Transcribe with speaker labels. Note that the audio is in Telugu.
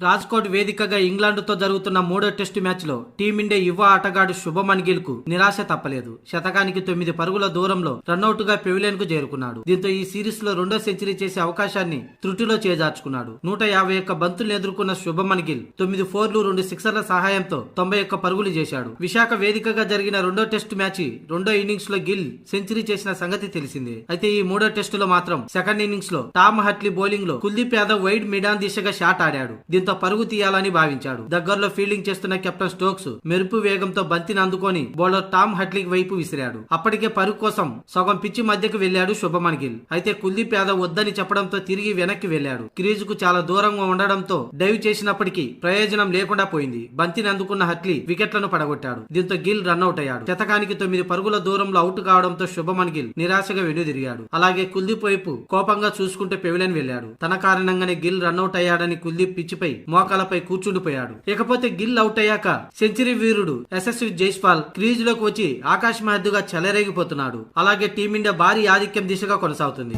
Speaker 1: రాజ్కోట్ వేదికగా ఇంగ్లాండ్ తో జరుగుతున్న మూడో టెస్టు మ్యాచ్ లో టీమిండియా యువ ఆటగాడు శుభమన్ గిల్ కు నిరాశ తప్పలేదు. శతకానికి 9 పరుగుల దూరంలో రన్అట్ గా పెవిలియన్ కు చేరుకున్నాడు. దీంతో ఈ సిరీస్ లో రెండో సెంచరీ చేసే అవకాశాన్ని త్రుటిలో చేజార్చుకున్నాడు. 151 బంతులను ఎదుర్కొన్న శుభమన్ గిల్ 9 ఫోర్లు 2 సిక్సర్ల సహాయంతో 91 పరుగులు చేశాడు. విశాఖ వేదికగా జరిగిన రెండో టెస్టు మ్యాచ్ రెండో ఇన్నింగ్స్ లో గిల్ సెంచరీ చేసిన సంగతి తెలిసిందే. అయితే ఈ మూడో టెస్టులో మాత్రం సెకండ్ ఇన్నింగ్స్ లో టామ్ హట్లీ బౌలింగ్ లో కుల్దీప్ యాదవ్ వైడ్ మిడాన్ దిశగా షాట్ ఆడాడు. దీంతో పరుగు తీయాలని భావించాడు. దగ్గరలో ఫీల్డింగ్ చేస్తున్న కెప్టెన్ స్టోక్స్ మెరుపు వేగంతో బంతిని అందుకొని బౌలర్ టామ్ హట్లీ వైపు విసిరాడు. అప్పటికే పరుగు కోసం సగం పిచ్చి మధ్యకు వెళ్లాడు శుభమన్ గిల్. అయితే కుల్దీప్ యాదవ్ వద్దని చెప్పడంతో తిరిగి వెనక్కి వెళ్లాడు. క్రీజ్ కు చాలా దూరంగా ఉండడంతో డైవ్ చేసినప్పటికీ ప్రయోజనం లేకుండా పోయింది. బంతిని అందుకున్న హట్లీ వికెట్లను పడగొట్టాడు. దీంతో గిల్ రన్అట్ అయ్యాడు. శతకానికి 9 పరుగుల దూరంలో అవుట్ కావడంతో శుభమన్ గిల్ నిరాశగా వెనుదిరిగాడు. అలాగే కుల్దీప్ వైపు కోపంగా చూసుకుంటూ పెవిలియన్ వెళ్లాడు. తన కారణంగానే గిల్ రన్అట్ అయ్యాడని కుల్దీప్ పిచ్చిపై మోకాలపై కూర్చుండిపోయాడు. ఇకపోతే గిల్ అవుట్ అయ్యాక సెంచరీ వీరుడు యశస్వి జైస్వాల్ క్రీజ్ లోకి వచ్చి ఆకాశ మహద్దుగా చెలరేగిపోతున్నాడు. అలాగే టీమిండియా భారీ ఆధిక్యం దిశగా కొనసాగుతుంది.